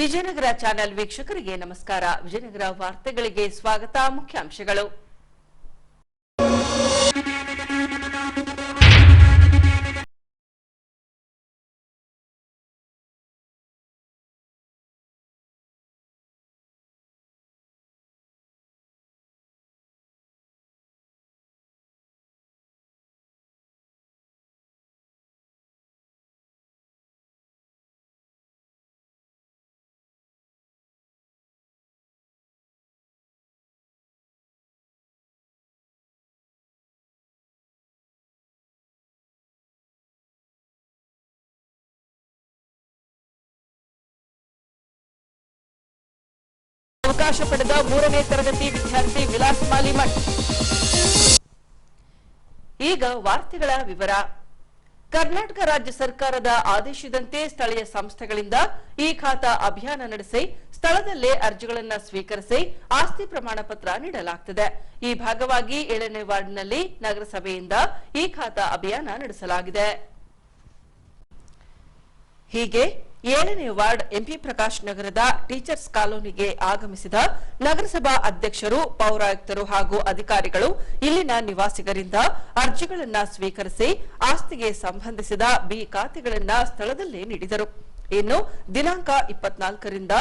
Vijayanagara channel ವೀಕ್ಷಕರಿಗೆ ನಮಸ್ಕಾರ. ವಿಜಯನಗರ ವಾರ್ತೆಗಳಿಗೆ ಸ್ವಾಗತ. ಮುಖ್ಯಾಂಶಗಳು. ಅವಕಾಶ ಪಡೆದ 3ನೇ ತರಗತಿ ವಿದ್ಯಾರ್ಥಿ ವಿಲಾಸ್ ಮಾಲಿಮಠ್. ಈಗ ವಾರ್ತೆಗಳ ವಿವರ. ಕರ್ನಾಟಕ ರಾಜ್ಯ ಸರ್ಕಾರದ ಆದೇಶದಂತೆ ಸ್ಥಳೀಯ ಸಂಸ್ಥೆಗಳಿಂದ ಈ ಖಾತಾ ಅಭಿಯಾನ ನಡೆಸಿ ಸ್ಥಳದಲ್ಲೇ ಅರ್ಜಿಗಳನ್ನು ಸ್ವೀಕರಿಸಿ ಆಸ್ತಿ ಪ್ರಮಾಣ ಪತ್ರ ನೀಡಲಾಗುತ್ತದೆ. ಈ ಭಾಗವಾಗಿ 7ನೇ ವಾರ್ಡ್ನಲ್ಲಿ ನಗರಸಭೆಯಿಂದ ಈ ಖಾತಾ ಅಭಿಯಾನ ನಡೆಸಲಾಗಿದೆ. ಹೀಗೆ 7ನೇ ವಾರ್ಡ್ ಎಂಪಿ ಪ್ರಕಾಶ್ ನಗರದ ಟೀಚರ್ಸ್ ಕಾಲೋನಿಗೆ ಆಗಮಿಸಿದ ನಗರಸಭಾ ಅಧ್ಯಕ್ಷರು, ಪೌರಾಯುಕ್ತರು ಹಾಗೂ ಅಧಿಕಾರಿಗಳು ಇಲ್ಲಿನ ನಿವಾಸಿಗರಿಂದ ಅರ್ಜಿಗಳನ್ನು ಸ್ವೀಕರಿಸಿ ಆಸ್ತಿಗೆ ಸಂಬಂಧಿಸಿದ ಬಿ ಖಾತೆಗಳನ್ನು ಸ್ಥಳದಲ್ಲೇ ನೀಡಿದರು. ಇನ್ನು ದಿನಾಂಕ 24ರಿಂದ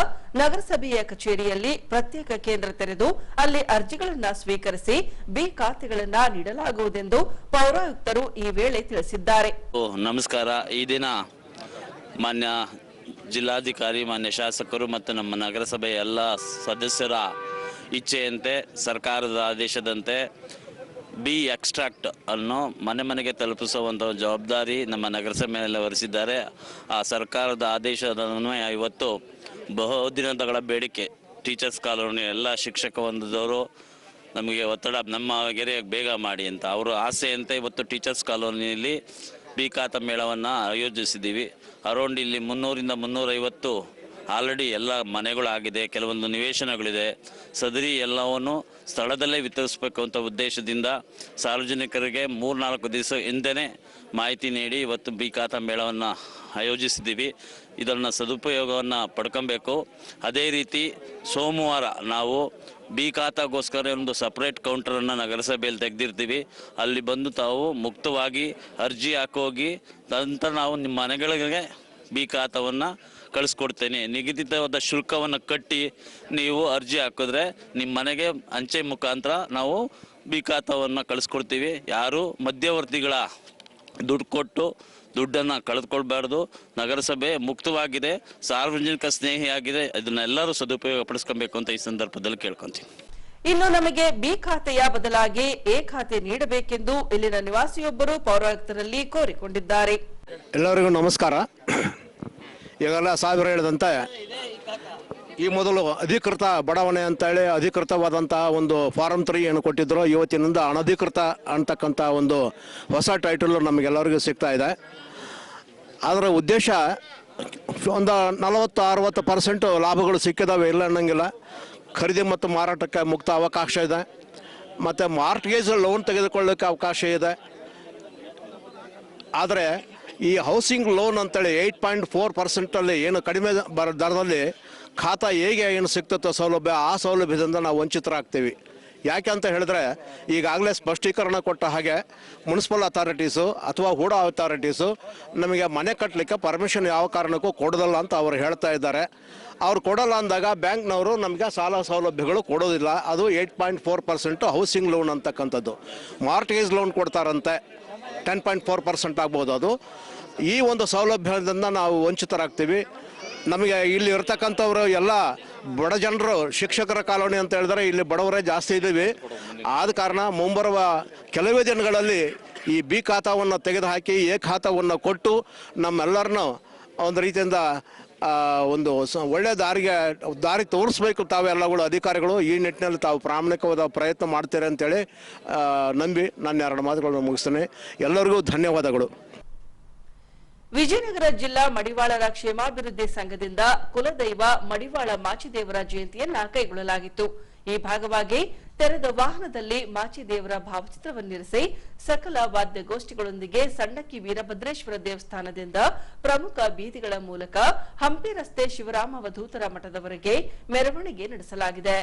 ನಗರಸಭೆಯ ಕಚೇರಿಯಲ್ಲಿ ಪ್ರತ್ಯೇಕ ಕೇಂದ್ರ ತೆರೆದು ಅಲ್ಲಿ ಅರ್ಜಿಗಳನ್ನು ಸ್ವೀಕರಿಸಿ ಬಿ ಖಾತೆಗಳನ್ನು ನೀಡಲಾಗುವುದೆಂದು ಪೌರಾಯುಕ್ತರು ಈ ವೇಳೆ ತಿಳಿಸಿದ್ದಾರೆ. ನಮಸ್ಕಾರ. ಈ ದಿನ ಮಾನ್ಯ ಜಿಲ್ಲಾಧಿಕಾರಿ, ಮಾನ್ಯ ಶಾಸಕರು ಮತ್ತು ನಮ್ಮ ನಗರಸಭೆಯ ಎಲ್ಲ ಸದಸ್ಯರ ಇಚ್ಛೆಯಂತೆ ಸರ್ಕಾರದ ಆದೇಶದಂತೆ ಬಿ ಎಕ್ಸ್ಟ್ರಾಕ್ಟ್ ಅನ್ನು ಮನೆ ಮನೆಗೆ ತಲುಪಿಸುವಂಥ ಜವಾಬ್ದಾರಿ ನಮ್ಮ ನಗರಸಭೆ ಮೇಲೆ ಹೊರಿಸಿದ್ದಾರೆ. ಆ ಸರ್ಕಾರದ ಆದೇಶದ ಅನ್ವಯ ಇವತ್ತು ಬಹುದಿನಗಳ ಬೇಡಿಕೆ ಟೀಚರ್ಸ್ ಕಾಲೋನಿ ಎಲ್ಲ ಶಿಕ್ಷಕ ವರ್ಗದವರು ನಮಗೆ ಒತ್ತಡ, ನಮ್ಮ ಗೆರೆಗೆ ಬೇಗ ಮಾಡಿ ಅಂತ ಅವರ ಆಸೆಯಂತೆ ಇವತ್ತು ಟೀಚರ್ಸ್ ಕಾಲೋನಿಯಲ್ಲಿ ಬಿ ಖಾತಾ ಮೇಳವನ್ನು ಆಯೋಜಿಸಿದ್ದೀವಿ. ಅರೌಂಡ್ ಇಲ್ಲಿ 300ರಿಂದ 350 ಆಲ್ರೆಡಿ ಎಲ್ಲ ಮನೆಗಳಾಗಿದೆ, ಕೆಲವೊಂದು ನಿವೇಶನಗಳಿದೆ. ಸದರಿ ಎಲ್ಲವನ್ನು ಸ್ಥಳದಲ್ಲೇ ವಿತರಿಸಬೇಕು ಅಂತ ಉದ್ದೇಶದಿಂದ ಸಾರ್ವಜನಿಕರಿಗೆ 3-4 ದಿವಸ ಹಿಂದೆನೇ ಮಾಹಿತಿ ನೀಡಿ ಇವತ್ತು ಬಿ ಖಾತಾ ಮೇಳವನ್ನು ಆಯೋಜಿಸಿದ್ದೀವಿ. ಇದನ್ನು ಸದುಪಯೋಗವನ್ನು ಪಡ್ಕೊಬೇಕು. ಅದೇ ರೀತಿ ಸೋಮವಾರ ನಾವು ಬಿ ಖಾತಾಗೋಸ್ಕರ ಒಂದು ಸಪ್ರೇಟ್ ಕೌಂಟರನ್ನು ನಗರಸಭೆಯಲ್ಲಿ ತೆಗೆದಿರ್ತೀವಿ. ಅಲ್ಲಿ ಬಂದು ತಾವು ಮುಕ್ತವಾಗಿ ಅರ್ಜಿ ಹಾಕೋಗಿ ನಂತರ ನಾವು ನಿಮ್ಮ ಮನೆಗಳಿಗೆ ಬಿ ಖಾತಾವನ್ನು ಕಳಿಸ್ಕೊಡ್ತೇನೆ. ನಿಗದಿತವಾದ ಶುಲ್ಕವನ್ನು ಕಟ್ಟಿ ನೀವು ಅರ್ಜಿ ಹಾಕಿದ್ರೆ ನಿಮ್ಮ ಮನೆಗೆ ಅಂಚೆ ಮುಖಾಂತರ ನಾವು ಬಿ ಖಾತಾವನ್ನು ಕಳಿಸ್ಕೊಡ್ತೀವಿ. ಯಾರು ಮಧ್ಯವರ್ತಿಗಳ ದುಡ್ಡು ಕೊಟ್ಟು ದುಡ್ಡನ್ನು ಕಳೆದುಕೊಳ್ಬಾರ್ದು. ನಗರಸಭೆ ಮುಕ್ತವಾಗಿದೆ, ಸಾರ್ವಜನಿಕ ಸ್ನೇಹಿಯಾಗಿದೆ. ಇದನ್ನೆಲ್ಲರೂ ಸದುಪಯೋಗ ಪಡಿಸ್ಕೊಬೇಕು ಅಂತ ಈ ಸಂದರ್ಭದಲ್ಲಿ ಕೇಳ್ಕೊಂತೀನಿ. ಇನ್ನು ನಮಗೆ ಬಿ ಖಾತೆಯ ಬದಲಾಗಿ ಎ ಖಾತೆ ನೀಡಬೇಕೆಂದು ಇಲ್ಲಿನ ನಿವಾಸಿಯೊಬ್ಬರು ಪೌರಾಯುಕ್ತರಲ್ಲಿ ಕೋರಿಕೊಂಡಿದ್ದಾರೆ. ಎಲ್ಲರಿಗೂ ನಮಸ್ಕಾರ. ಈಗೆಲ್ಲ ಸಾಹೇಬರು ಹೇಳಿದಂತೆ ಈ ಮೊದಲು ಅಧಿಕೃತ ಬಡಾವಣೆ ಅಂತೇಳಿ ಅಧಿಕೃತವಾದಂತಹ ಒಂದು ಫಾರಂ 3 ಏನು ಕೊಟ್ಟಿದ್ರು, ಇವತ್ತಿನಿಂದ ಅನಧಿಕೃತ ಅಂತಕ್ಕಂಥ ಒಂದು ಹೊಸ ಟೈಟಲ್ ನಮಗೆಲ್ಲರಿಗೂ ಸಿಗ್ತಾ ಇದೆ. ಅದರ ಉದ್ದೇಶ ಒಂದು 40-60% ಲಾಭಗಳು ಸಿಕ್ಕಿದಾವೆ, ಇಲ್ಲ ಅನ್ನಂಗಿಲ್ಲ. ಖರೀದಿ ಮತ್ತು ಮಾರಾಟಕ್ಕೆ ಮುಕ್ತ ಅವಕಾಶ ಇದೆ, ಮತ್ತು ಮಾರ್ಟ್ಗೇಜ್ ಲೋನ್ ತೆಗೆದುಕೊಳ್ಳೋಕ್ಕೆ ಅವಕಾಶ ಇದೆ. ಆದರೆ ಈ ಹೌಸಿಂಗ್ ಲೋನ್ ಅಂತೇಳಿ 8.4% ಏನು ಕಡಿಮೆ ದರದಲ್ಲಿ ಖಾತಾ ಹೇಗೆ ಏನು ಸಿಗ್ತತ್ತೋ ಸೌಲಭ್ಯ, ಆ ಸೌಲಭ್ಯದಿಂದ ನಾವು ವಂಚಿತರಾಗ್ತೀವಿ. ಯಾಕೆ ಅಂತ ಹೇಳಿದ್ರೆ ಈಗಾಗಲೇ ಸ್ಪಷ್ಟೀಕರಣ ಕೊಟ್ಟ ಹಾಗೆ ಮುನ್ಸಿಪಲ್ ಅಥಾರಿಟೀಸು ಅಥವಾ ಹೂಡಾ ಅಥಾರಿಟೀಸು ನಮಗೆ ಮನೆ ಕಟ್ಟಲಿಕ್ಕೆ ಪರ್ಮಿಷನ್ ಯಾವ ಕಾರಣಕ್ಕೂ ಕೊಡೋದಿಲ್ಲ ಅಂತ ಅವರು ಹೇಳ್ತಾ ಇದ್ದಾರೆ. ಅವ್ರು ಕೊಡೋಲ್ಲ ಅಂದಾಗ ಬ್ಯಾಂಕ್ನವರು ನಮಗೆ ಸಾಲ ಸೌಲಭ್ಯಗಳು ಕೊಡೋದಿಲ್ಲ. ಅದು 8.4% ಹೌಸಿಂಗ್ ಲೋನ್ ಅಂತಕ್ಕಂಥದ್ದು. ಮಾರ್ಟ್ಗೇಜ್ ಲೋನ್ ಕೊಡ್ತಾರಂತೆ, 10.4% ಆಗ್ಬೋದು. ಅದು ಈ ಒಂದು ಸೌಲಭ್ಯದಿಂದ ನಾವು ವಂಚಿತರಾಗ್ತೀವಿ. ನಮಗೆ ಇಲ್ಲಿ ಇರ್ತಕ್ಕಂಥವ್ರು ಎಲ್ಲ ಬಡ ಜನರು, ಶಿಕ್ಷಕರ ಕಾಲೋನಿ ಅಂತ ಹೇಳಿದ್ರೆ ಇಲ್ಲಿ ಬಡವರೇ ಜಾಸ್ತಿ ಇದ್ದೀವಿ. ಆದ ಕಾರಣ ಮುಂಬರುವ ಕೆಲವೇ ದಿನಗಳಲ್ಲಿ ಈ ಬಿ ಖಾತಾವನ್ನು ತೆಗೆದುಹಾಕಿ ಎ ಖಾತಾವನ್ನು ಕೊಟ್ಟು ನಮ್ಮೆಲ್ಲರನ್ನೂ ಒಂದು ರೀತಿಯಿಂದ ಒಂದು ಒಳ್ಳೆಯ ದಾರಿ ತೋರಿಸ್ಬೇಕು ತಾವೆಲ್ಲಗಳು ಅಧಿಕಾರಿಗಳು. ಈ ನಿಟ್ಟಿನಲ್ಲಿ ತಾವು ಪ್ರಾಮಾಣಿಕವಾದ ಪ್ರಯತ್ನ ಮಾಡ್ತಾರೆ ಅಂತೇಳಿ ನಂಬಿ ನಾನು 2 ಮಾತುಗಳನ್ನು ಮುಗಿಸ್ತೇನೆ. ಎಲ್ಲರಿಗೂ ಧನ್ಯವಾದಗಳು. ವಿಜಯನಗರ ಜಿಲ್ಲಾ ಮಡಿವಾಳರ ಕ್ಷೇಮಾಭಿವೃದ್ಧಿ ಸಂಘದಿಂದ ಕುಲದೈವ ಮಡಿವಾಳ ಮಾಚಿದೇವರ ಜಯಂತಿಯನ್ನ ಕೈಗೊಳ್ಳಲಾಗಿತ್ತು. ಈ ಭಾಗವಾಗಿ ತೆರೆದ ವಾಹನದಲ್ಲಿ ಮಾಚಿದೇವರ ಭಾವಚಿತ್ರವನ್ನಿರಿಸಿ ಸಕಲ ವಾದ್ಯಗೋಷ್ಠಿಗಳೊಂದಿಗೆ ಸಣ್ಣಕ್ಕಿ ವೀರಭದ್ರೇಶ್ವರ ದೇವಸ್ಥಾನದಿಂದ ಪ್ರಮುಖ ಬೀದಿಗಳ ಮೂಲಕ ಹಂಪಿ ರಸ್ತೆ ಶಿವರಾಮಾವಧೂತರ ಮಠದವರೆಗೆ ಮೆರವಣಿಗೆ ನಡೆಸಲಾಗಿದೆ.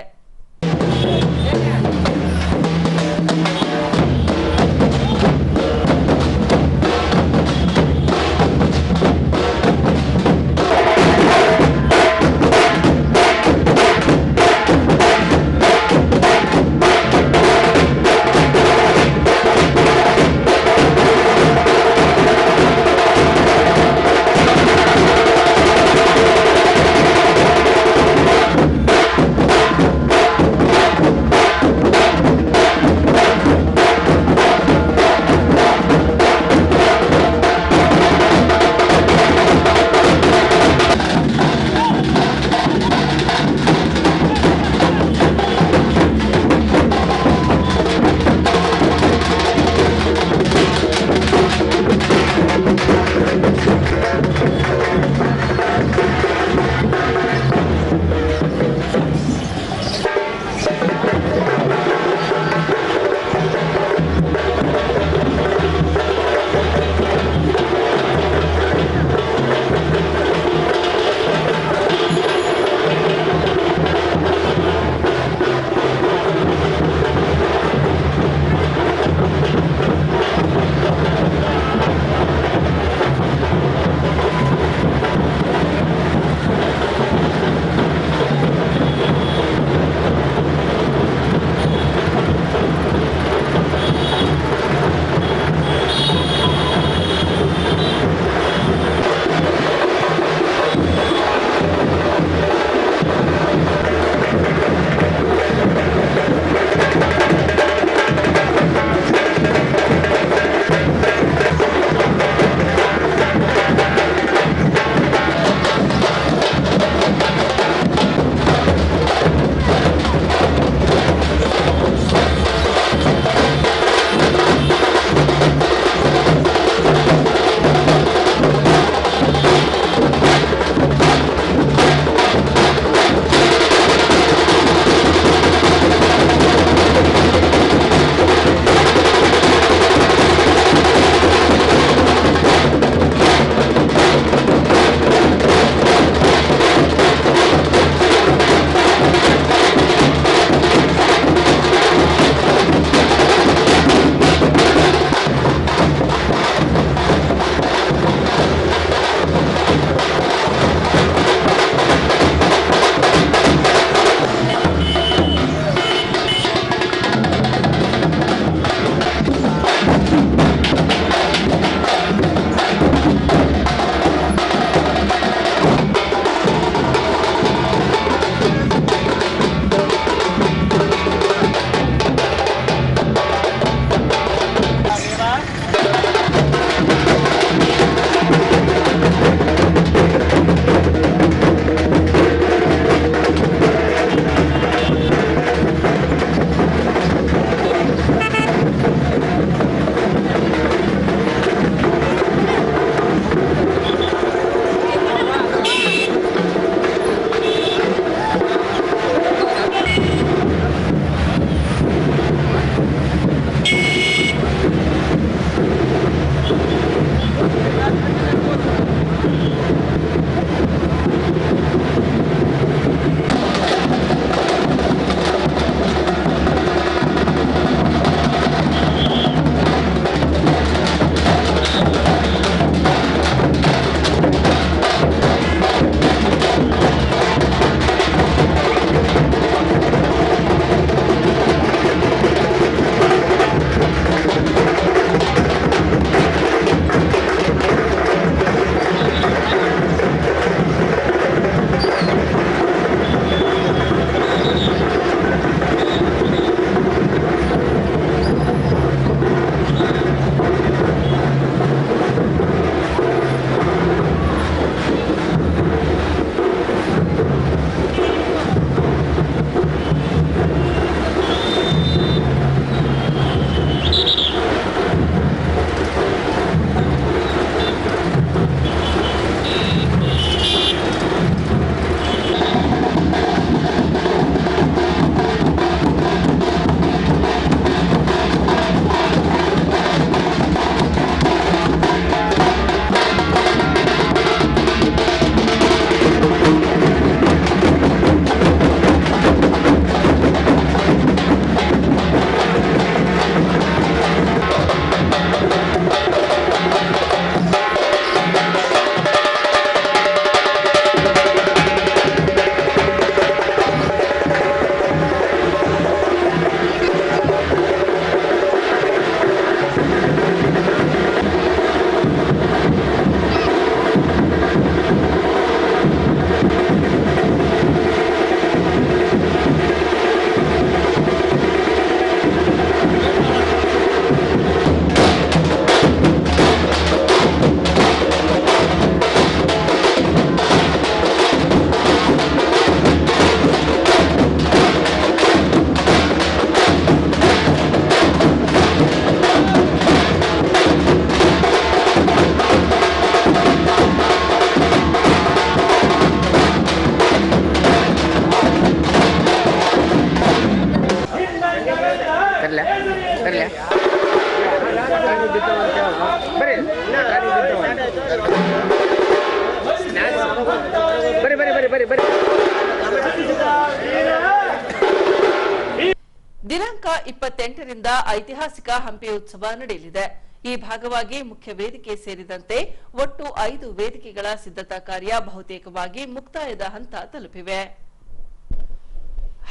ದಿನಾಂಕ 28ರಿಂದ ಐತಿಹಾಸಿಕ ಹಂಪಿ ಉತ್ಸವ ನಡೆಯಲಿದೆ. ಈ ಭಾಗವಾಗಿ ಮುಖ್ಯ ವೇದಿಕೆ ಸೇರಿದಂತೆ ಒಟ್ಟು 5 ವೇದಿಕೆಗಳ ಸಿದ್ಧತಾ ಕಾರ್ಯ ಬಹುತೇಕವಾಗಿ ಮುಕ್ತಾಯದ ಹಂತ ತಲುಪಿವೆ.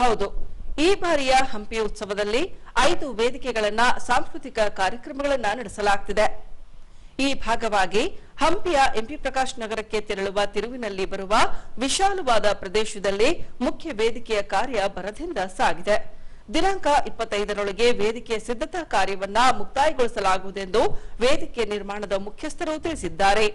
ಹೌದು, ಈ ಬಾರಿಯ ಹಂಪಿ ಉತ್ಸವದಲ್ಲಿ 5 ವೇದಿಕೆಗಳನ್ನ ಸಾಂಸ್ಕೃತಿಕ ಕಾರ್ಯಕ್ರಮಗಳನ್ನ ನಡೆಸಲಾಗುತ್ತಿದೆ. ಈ ಭಾಗವಾಗಿ ಹಂಪಿಯ ಎಂಪಿ ಪ್ರಕಾಶ್ ನಗರಕ್ಕೆ ತೆರಳುವ ತಿರುವಿನಲ್ಲಿ ಬರುವ ವಿಶಾಲವಾದ ಪ್ರದೇಶದಲ್ಲಿ ಮುಖ್ಯ ವೇದಿಕೆಯ ಕಾರ್ಯ ಭರದಿಂದ ಸಾಗಿದೆ. ದಿನಾಂಕ 25ರೊಳಗೆ ವೇದಿಕೆ ಸಿದ್ಧತಾ ಕಾರ್ಯವನ್ನ ಮುಕ್ತಾಯಗೊಳಿಸಲಾಗುವುದೆಂದು ವೇದಿಕೆ ನಿರ್ಮಾಣದ ಮುಖ್ಯಸ್ಥರು ತಿಳಿಸಿದ್ದಾರೆ.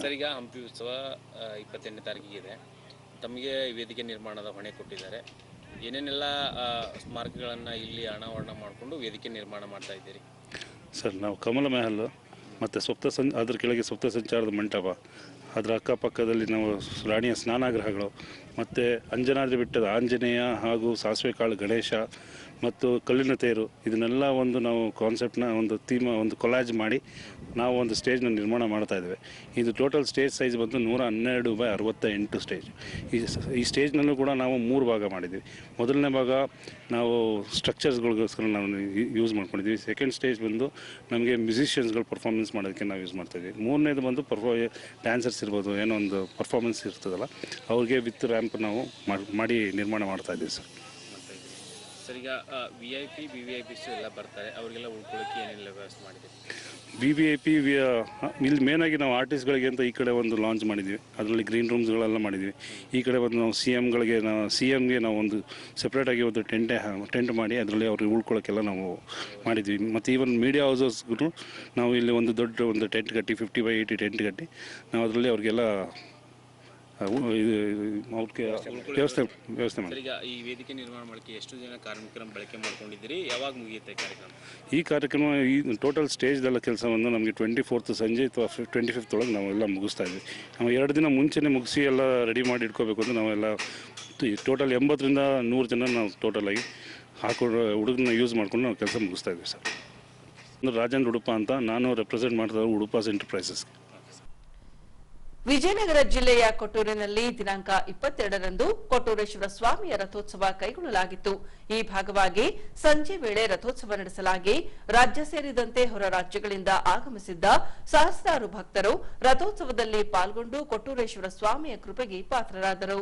ಸರ್, ಈಗ ಹಂಪಿ ಉತ್ಸವ 28ನೇ ತಾರೀಕಿಗೆ ಇದೆ. ತಮಗೆ ವೇದಿಕೆ ನಿರ್ಮಾಣದ ಹೊಣೆ ಕೊಟ್ಟಿದ್ದಾರೆ. ಏನೇನೆಲ್ಲ ಸ್ಮಾರಕಗಳನ್ನು ಇಲ್ಲಿ ಅನಾವರಣ ಮಾಡಿಕೊಂಡು ವೇದಿಕೆ ನಿರ್ಮಾಣ ಮಾಡ್ತಾ ಇದ್ದೀರಿ? ಸರ್, ನಾವು ಕಮಲ ಮಹಲ್ ಮತ್ತು ಅದ್ರ ಕೆಳಗೆ ಸಪ್ತ ಸಂಚಾರದ ಮಂಟಪ, ಅದರ ಅಕ್ಕಪಕ್ಕದಲ್ಲಿ ನಾವು ರಾಣಿಯ ಸ್ನಾನಗೃಹಗಳು ಮತ್ತು ಅಂಜನಾದ್ರಿ ಬೆಟ್ಟದ ಆಂಜನೇಯ ಹಾಗೂ ಸಾಸಿವೆ ಕಾಳು ಗಣೇಶ ಮತ್ತು ಕಲ್ಲಿನ ತೇರು, ಇದನ್ನೆಲ್ಲ ಒಂದು ನಾವು ಕಾನ್ಸೆಪ್ಟ್ನ ಒಂದು ಒಂದು ಕೊಲಾಜ್ ಮಾಡಿ ನಾವು ಒಂದು ಸ್ಟೇಜ್ನ ನಿರ್ಮಾಣ ಮಾಡ್ತಾ ಇದ್ದೇವೆ. ಇದು ಟೋಟಲ್ ಸ್ಟೇಜ್ ಸೈಜ್ ಬಂದು 112/68 ಸ್ಟೇಜ್. ಈ ಸ್ಟೇಜ್ನಲ್ಲೂ ಕೂಡ ನಾವು 3 ಭಾಗ ಮಾಡಿದ್ದೀವಿ. ಮೊದಲನೇ ಭಾಗ ನಾವು ಸ್ಟ್ರಕ್ಚರ್ಸ್ಗಳಿಗೋಸ್ಕರ ನಾವು ಯೂಸ್ ಮಾಡ್ಕೊಂಡಿದ್ದೀವಿ. ಸೆಕೆಂಡ್ ಸ್ಟೇಜ್ ಬಂದು ನಮಗೆ ಮ್ಯೂಸಿಷಿಯನ್ಸ್ಗಳು ಪರ್ಫಾರ್ಮೆನ್ಸ್ ಮಾಡೋದಕ್ಕೆ ನಾವು ಯೂಸ್ ಮಾಡ್ತಾಯಿದ್ದೀವಿ. ಮೂರನೇದು ಬಂದು ಡ್ಯಾನ್ಸರ್ಸ್ ಇರ್ಬೋದು, ಏನೋ ಒಂದು ಪರ್ಫಾರ್ಮೆನ್ಸ್ ಇರ್ತದಲ್ಲ, ಅವ್ರಿಗೆ ವಿತ್ ರ್ಯಾಂಪ್ ನಾವು ಮಾಡಿ ನಿರ್ಮಾಣ ಮಾಡ್ತಾಯಿದ್ದೀವಿ ಸರ್. ಸರ್, ಈಗ VIP VVIPs ಎಲ್ಲ ಬರ್ತಾರೆ, ಅವರಿಗೆಲ್ಲ ಉಳ್ಕೊಳ್ಳೋಕ್ಕೆ ಏನೆಲ್ಲ ವ್ಯವಸ್ಥೆ ಮಾಡಿದ್ದೀವಿ? VVIP ಇಲ್ಲಿ ಮೇನಾಗಿ ನಾವು ಆರ್ಟಿಸ್ಟ್ಗಳಿಗೆ ಅಂತ ಈ ಕಡೆ ಒಂದು ಲಾಂಚ್ ಮಾಡಿದ್ವಿ. ಅದರಲ್ಲಿ ಗ್ರೀನ್ ರೂಮ್ಸ್ಗಳೆಲ್ಲ ಮಾಡಿದ್ವಿ. ಈ ಕಡೆ ಬಂದು ನಾವು CMಗೆ ನಾವು ಒಂದು ಸಪ್ರೇಟಾಗಿ ಒಂದು ಟೆಂಟ್ ಮಾಡಿ ಅದರಲ್ಲಿ ಅವ್ರಿಗೆ ಉಳ್ಕೊಳ್ಳೋಕ್ಕೆಲ್ಲ ನಾವು ಮಾಡಿದ್ವಿ. ಮತ್ತು ಈವನ್ ಮೀಡಿಯಾ ಹೌಸಸ್ಗೂ ನಾವು ಇಲ್ಲಿ ಒಂದು ದೊಡ್ಡ ಒಂದು ಟೆಂಟ್ ಕಟ್ಟಿ 50/80 ಟೆಂಟ್ ಕಟ್ಟಿ ನಾವು ಅದರಲ್ಲಿ ಅವ್ರಿಗೆಲ್ಲ ವ್ಯವಸ್ಥೆ ಮಾಡಿ. ಈಗ ಈ ವೇದಿಕೆ ನಿರ್ಮಾಣ ಮಾಡೋಕ್ಕೆ ಎಷ್ಟು ಜನ ಕಾರ್ಮಿಕರನ್ನು ಬಳಕೆ ಮಾಡ್ಕೊಂಡಿದ್ದೀರಿ? ಯಾವಾಗ ಮುಗಿಯುತ್ತೆ ಕಾರ್ಯಕ್ರಮ? ಈ ಕಾರ್ಯಕ್ರಮ ಈ ಟೋಟಲ್ ಸ್ಟೇಜ್ದೆಲ್ಲ ಕೆಲಸವನ್ನು ನಮಗೆ 24th ಸಂಜೆ ಅಥವಾ 25th ಒಳಗೆ ನಾವೆಲ್ಲ ಮುಗಿಸ್ತಾ ಇದ್ವಿ. ನಾವು 2 ದಿನ ಮುಂಚೆನೇ ಮುಗಿಸಿ ಎಲ್ಲ ರೆಡಿ ಮಾಡಿ ಇಟ್ಕೋಬೇಕು ಅಂತ ನಾವೆಲ್ಲ ಟೋಟಲ್ 80ರಿಂದ 100 ಜನ ನಾವು ಟೋಟಲಾಗಿ ಹಾಕೊಂಡು ಹುಡುಗನ ಯೂಸ್ ಮಾಡ್ಕೊಂಡು ನಾವು ಕೆಲಸ ಮುಗಿಸ್ತಾ ಇದ್ವಿ ಸರ್. ರಾಜೇಂದ್ರ ಉಡುಪ ಅಂತ, ನಾನು ರೆಪ್ರೆಸೆಂಟ್ ಮಾಡ್ತಾ ಉಡುಪಾಸ್ ಎಂಟರ್ಪ್ರೈಸಸ್. ವಿಜಯನಗರ ಜಿಲ್ಲೆಯ ಕೊಟ್ಟೂರಿನಲ್ಲಿ ದಿನಾಂಕ 22ರಂದು ಕೊಟ್ಟೂರೇಶ್ವರ ಸ್ವಾಮಿಯ ರಥೋತ್ಸವ ಕೈಗೊಳ್ಳಲಾಗಿತ್ತು. ಈ ಭಾಗವಾಗಿ ಸಂಜೆ ವೇಳೆ ರಥೋತ್ಸವ ನಡೆಸಲಾಗಿ ರಾಜ್ಯ ಸೇರಿದಂತೆ ಹೊರ ರಾಜ್ಯಗಳಿಂದ ಆಗಮಿಸಿದ್ದ ಸಹಸ್ರಾರು ಭಕ್ತರು ರಥೋತ್ಸವದಲ್ಲಿ ಪಾಲ್ಗೊಂಡು ಕೊಟ್ಟೂರೇಶ್ವರ ಸ್ವಾಮಿಯ ಕೃಪೆಗೆ ಪಾತ್ರರಾದರು.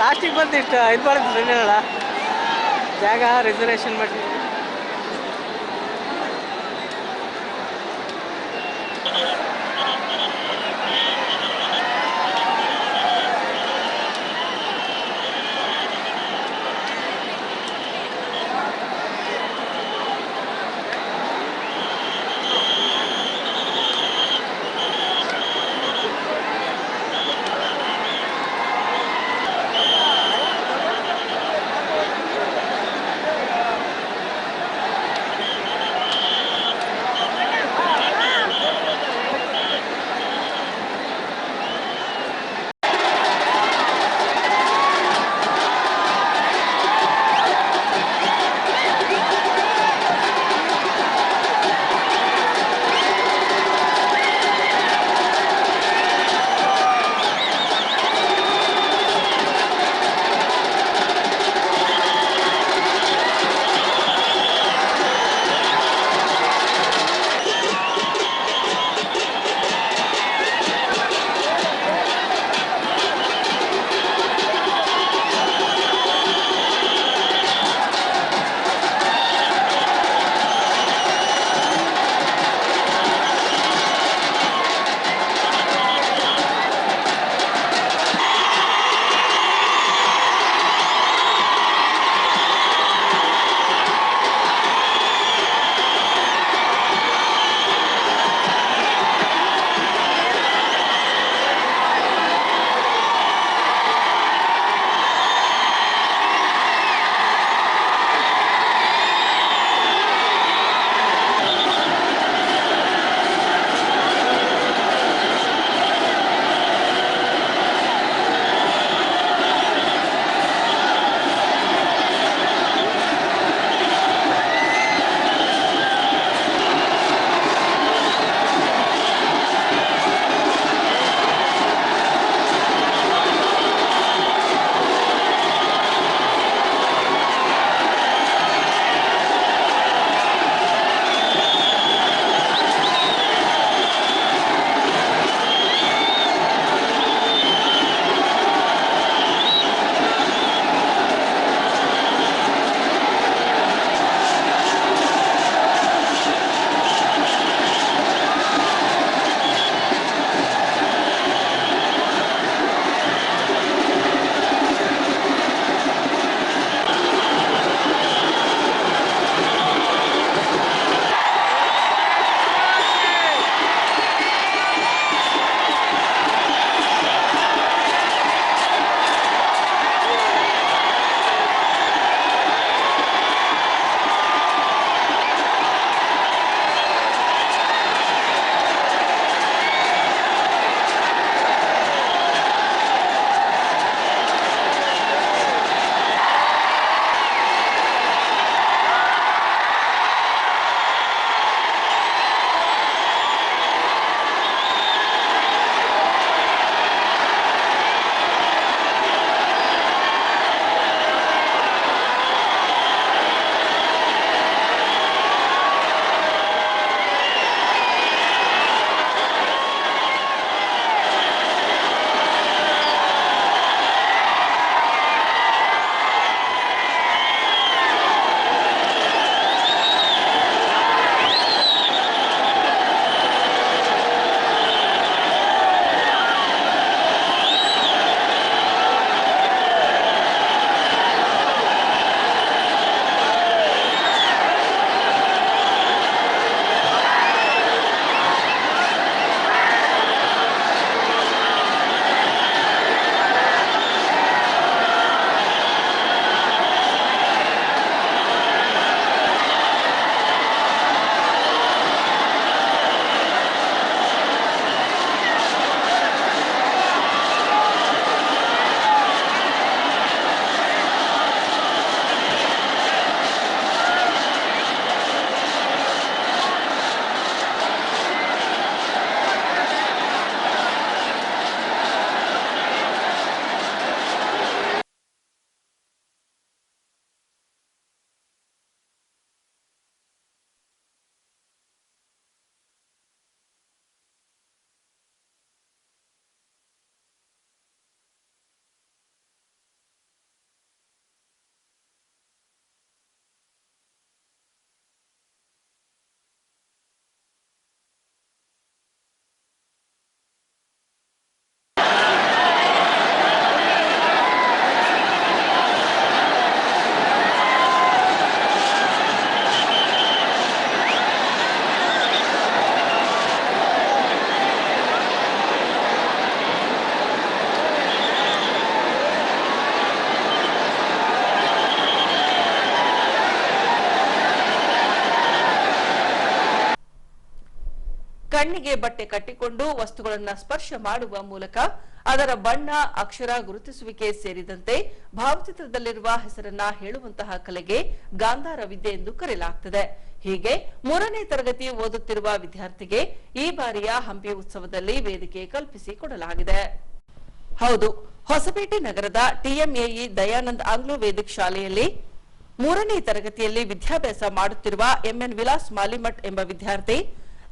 ಲಾಸ್ಟಿಗೆ ಬಂದು ಇಷ್ಟು ಇದು ಬರುತ್ತೆ ಜಾಗ ರಿಸರ್ವೇಷನ್ ಮಾಡಿ ಕಣ್ಣಿಗೆ ಬಟ್ಟೆ ಕಟ್ಟಿಕೊಂಡು ವಸ್ತುಗಳನ್ನು ಸ್ಪರ್ಶ ಮಾಡುವ ಮೂಲಕ ಅದರ ಬಣ್ಣ, ಅಕ್ಷರ ಗುರುತಿಸುವಿಕೆ ಸೇರಿದಂತೆ ಭಾವಚಿತ್ರದಲ್ಲಿರುವ ಹೆಸರನ್ನ ಹೇಳುವಂತಹ ಕಲೆಗೆ ಗಾಂಧಾರ ವಿದ್ಯೆ ಎಂದು ಕರೆಯಲಾಗುತ್ತದೆ. ಹೀಗೆ 3ನೇ ತರಗತಿ ಓದುತ್ತಿರುವ ವಿದ್ಯಾರ್ಥಿಗೆ ಈ ಬಾರಿಯ ಹಂಪಿ ಉತ್ಸವದಲ್ಲಿ ವೇದಿಕೆ ಕಲ್ಪಿಸಿಕೊಡಲಾಗಿದೆ. ಹೌದು, ಹೊಸಪೇಟೆ ನಗರದ ಟಿಎಂಎಇ ದಯಾನಂದ್ ಆಂಗ್ಲೋ ವೇದಿಕ್ ಶಾಲೆಯಲ್ಲಿ 3ನೇ ತರಗತಿಯಲ್ಲಿ ವಿದ್ಯಾಭ್ಯಾಸ ಮಾಡುತ್ತಿರುವ ಎಂಎನ್ ವಿಲಾಸ್ ಮಾಲಿಮಠ್ ಎಂಬ ವಿದ್ಯಾರ್ಥಿ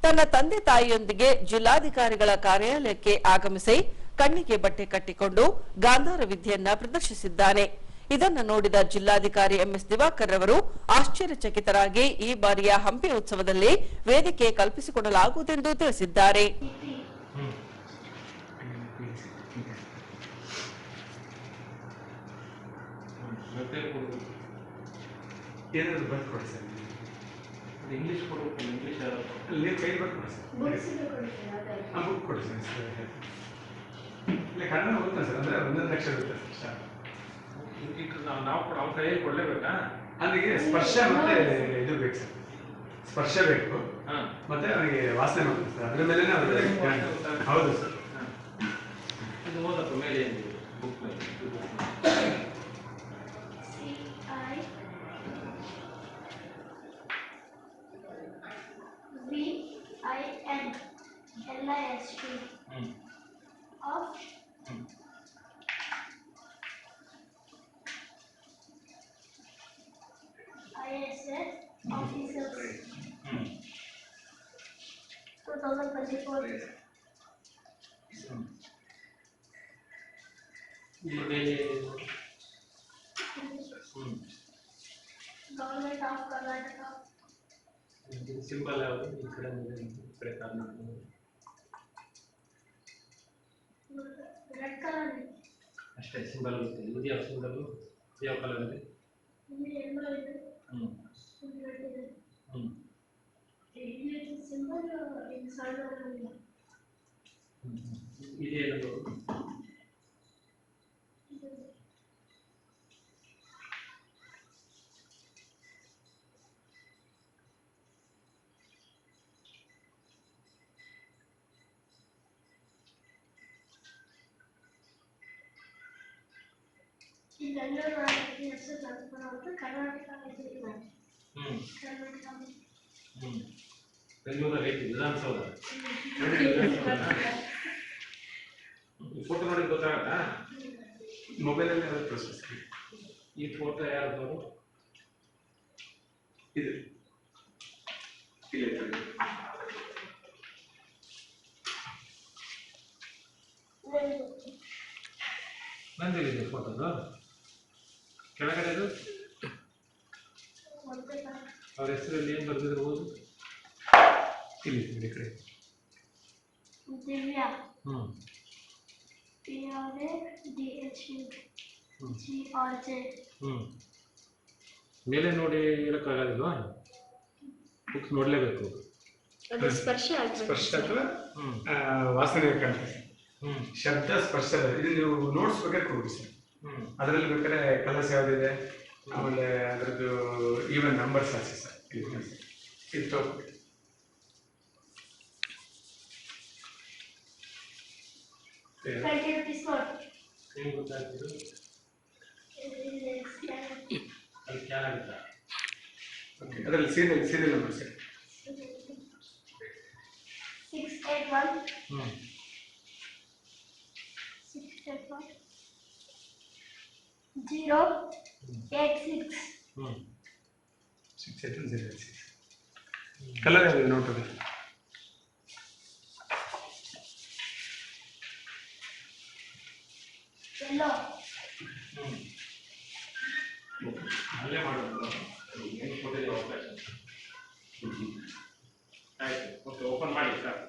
ತನ್ನ ತಂದೆ ತಾಯಿಯೊಂದಿಗೆ ಜಿಲ್ಲಾಧಿಕಾರಿಗಳ ಕಾರ್ಯಾಲಯಕ್ಕೆ ಆಗಮಿಸಿ ಕಣ್ಣಿಗೆ ಬಟ್ಟೆ ಕಟ್ಟಿಕೊಂಡು ಗಾಂಧಾರ ವಿದ್ಯೆಯನ್ನ ಪ್ರದರ್ಶಿಸಿದ್ದಾನೆ. ಇದನ್ನು ನೋಡಿದ ಜಿಲ್ಲಾಧಿಕಾರಿ ಎಂಎಸ್ ದಿವಾಕರ್ ಅವರು ಆಶ್ಚರ್ಯಚಕಿತರಾಗಿ ಈ ಬಾರಿಯ ಹಂಪಿ ಉತ್ಸವದಲ್ಲಿ ವೇದಿಕೆ ಕಲ್ಪಿಸಿಕೊಡಲಾಗುವುದೆಂದು ತಿಳಿಸಿದ್ದಾರೆ. ಇಂಗ್ಲಿಷ್ ಕೊಡಬೇಕು, ಇಂಗ್ಲಿಷ್ ಅಲ್ಲಿ ಕೈ ಬರ್ಕೊಡಿ ಸರ್, ಬುಕ್ ಕೊಡಿ ಸರ್. ಇಲ್ಲ ಕನ್ನಡ ಓದ್ತಾನೆ ಸರ್, ಅಂದರೆ 1 ಲಕ್ಷ ಇರುತ್ತೆ ಸರ್. ನಾವು ಕೂಡ ಅವ್ರ ಕೈಯಲ್ಲಿ ಕೊಡಲೇಬೇಕಾ? ಅಲ್ಲಿಗೆ ಸ್ಪರ್ಶ ಮತ್ತೆ ಇದು ಬೇಕು ಸರ್, ಸ್ಪರ್ಶ ಬೇಕು ಮತ್ತೆ ಅವನಿಗೆ ವಾಸನೆ ಮಾಡ್ತಾರೆ ಸರ್, ಅದ್ರ ಮೇಲೆ ಹೌದು ಸರ್. ಇದು ಓದಪ್ಪ ಮೇಲೆ ಬುಕ್ ಮೇಲೆ VIN LIST of ISS officers 2024. Government of Karnataka. Symbol ಯಾವುದು? ಈ ಕಡೆ ಕರ್ನಾಟಕ ರೆಡ್ ಕಲರ್ ಅಷ್ಟೇ ಸಿಂಬಲ್ ಗೊತ್ತಿಲ್ಲ. ಇದು ಯಾವ ಸಿಂಬಲ್, ಯಾವ ಕಲರ್ ಇದೆ? ಸಿಂಬಲ್ ಇದೇನದು? ಬೆಂಗಳೂರು ಹೆಸರು ಕರ್ನಾಟಕ ಬೆಂಗಳೂರಲ್ಲಿ ವಿಧಾನಸೌಧ. ಫೋಟೋ ನೋಡಿ ಗೊತ್ತಾಗತ್ತಾ? ಮೊಬೈಲಲ್ಲಿ ಯಾವ್ದು ಪ್ರೊಸೆಸ್? ಈ ಫೋಟೋ ಯಾರ್ದು? ಇದು ನಂದಿದೆ ಫೋಟೋದು ಕೆಳಗಡೆದು ಅವ್ರ ಹೆಸರಲ್ಲಿ ಏನು ಬರೆದಿದ್ರು ಓದು. ಇಲ್ಲಿ ಈ ಕಡೆ ದಿವ್ಯಾ PRADHUGRJ. ಮೇಲೆ ನೋಡಿ ಹೇಳಕ್ಕಾಗಲ್ವಾ? ಬುಕ್ಸ್ ನೋಡಲೇಬೇಕು. ಸ್ಪರ್ಶ ಅಥವಾ ವಾಸನೆ ಕಾಣ್ತದೆ. ಶಬ್ದ ಸ್ಪರ್ಶ ಇದು ನೀವು ನೋಟ್ಸ್ ಬೇಕಾದ್ರೆ ಕೊಡಿ ಸರ್. ಅದರಲ್ಲಿ ಬೇಕಾದ್ರೆ ಕಲರ್ಸ್ ಯಾವುದಿದೆ, ಆಮೇಲೆ ಅದರದ್ದು ಈವನ್ ನಂಬರ್ಸ್ ಹಾಕಿ ಸರ್. ಇದು ತಗೊಳ್ಳಿ. ಏನು ಗೊತ್ತಾಗ್ತಿದ್ದು? ಅದು ಕ್ಯಾನ್ ಆಗುತ್ತಾ? ಓಕೆ, ಅದರಲ್ಲಿ ಸೀರಿಯಲ್ ನಂಬರ್ ಸರ್. 681 681 086 681 ಕಲರ್ ಯಾವುದು ನೋಟದು? ಎಲ್ಲೋ ಅಲ್ಲೇ ಮಾಡೋದು. ಆಯ್ತು, ಓಕೆ, ಓಪನ್ ಮಾಡಿ ಸರ್.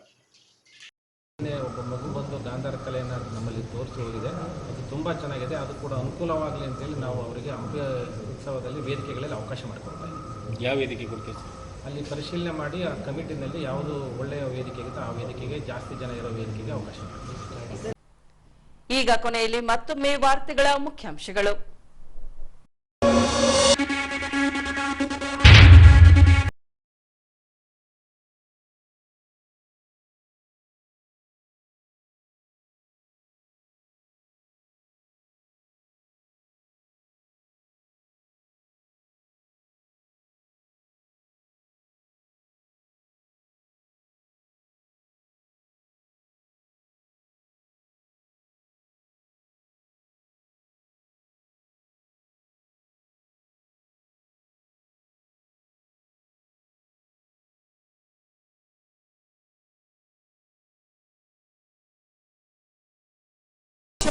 ಒಬ್ಬ ಮಗು ಬಂದು ಗಾಂಧಾರ ಕಲೆಯನ್ನು ನಮ್ಮಲ್ಲಿ ತೋರಿಸಿ ಹೋಗಿದೆ. ಅದು ತುಂಬ ಚೆನ್ನಾಗಿದೆ. ಅದು ಕೂಡ ಅನುಕೂಲವಾಗಲಿ ಅಂತೇಳಿ ನಾವು ಅವರಿಗೆ ಹಂಪಿ ಉತ್ಸವದಲ್ಲಿ ವೇದಿಕೆಗಳಲ್ಲಿ ಅವಕಾಶ ಮಾಡಿಕೊಡ್ತಾ ಇದ್ದೀವಿ. ಯಾವ ವೇದಿಕೆ ಕೊಡ್ತೀವಿ? ಅಲ್ಲಿ ಪರಿಶೀಲನೆ ಮಾಡಿ ಆ ಕಮಿಟಿನಲ್ಲಿ ಯಾವುದು ಒಳ್ಳೆಯ ವೇದಿಕೆ ಇದೆ ಆ ವೇದಿಕೆಗೆ, ಜಾಸ್ತಿ ಜನ ಇರೋ ವೇದಿಕೆಗೆ ಅವಕಾಶ ಮಾಡ್ತೀವಿ. ಈಗ ಕೊನೆಯಲ್ಲಿ ಮತ್ತೊಮ್ಮೆ ವಾರ್ತೆಗಳ ಮುಖ್ಯಾಂಶಗಳು.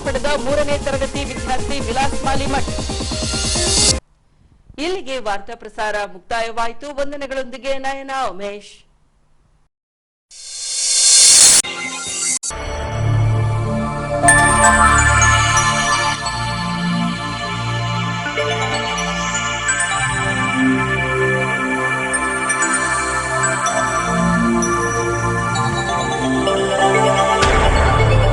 ಪಡೆದ 3ನೇ ತರಗತಿ ವಿದ್ಯಾರ್ಥಿ ವಿಲಾಸ್ ಮಾಲಿಮಠ್. ಇಲ್ಲಿಗೆ ವಾರ್ತಾ ಪ್ರಸಾರ ಮುಕ್ತಾಯವಾಯಿತು. ವಂದನೆಗಳೊಂದಿಗೆ ನಯನ ಉಮೇಶ್.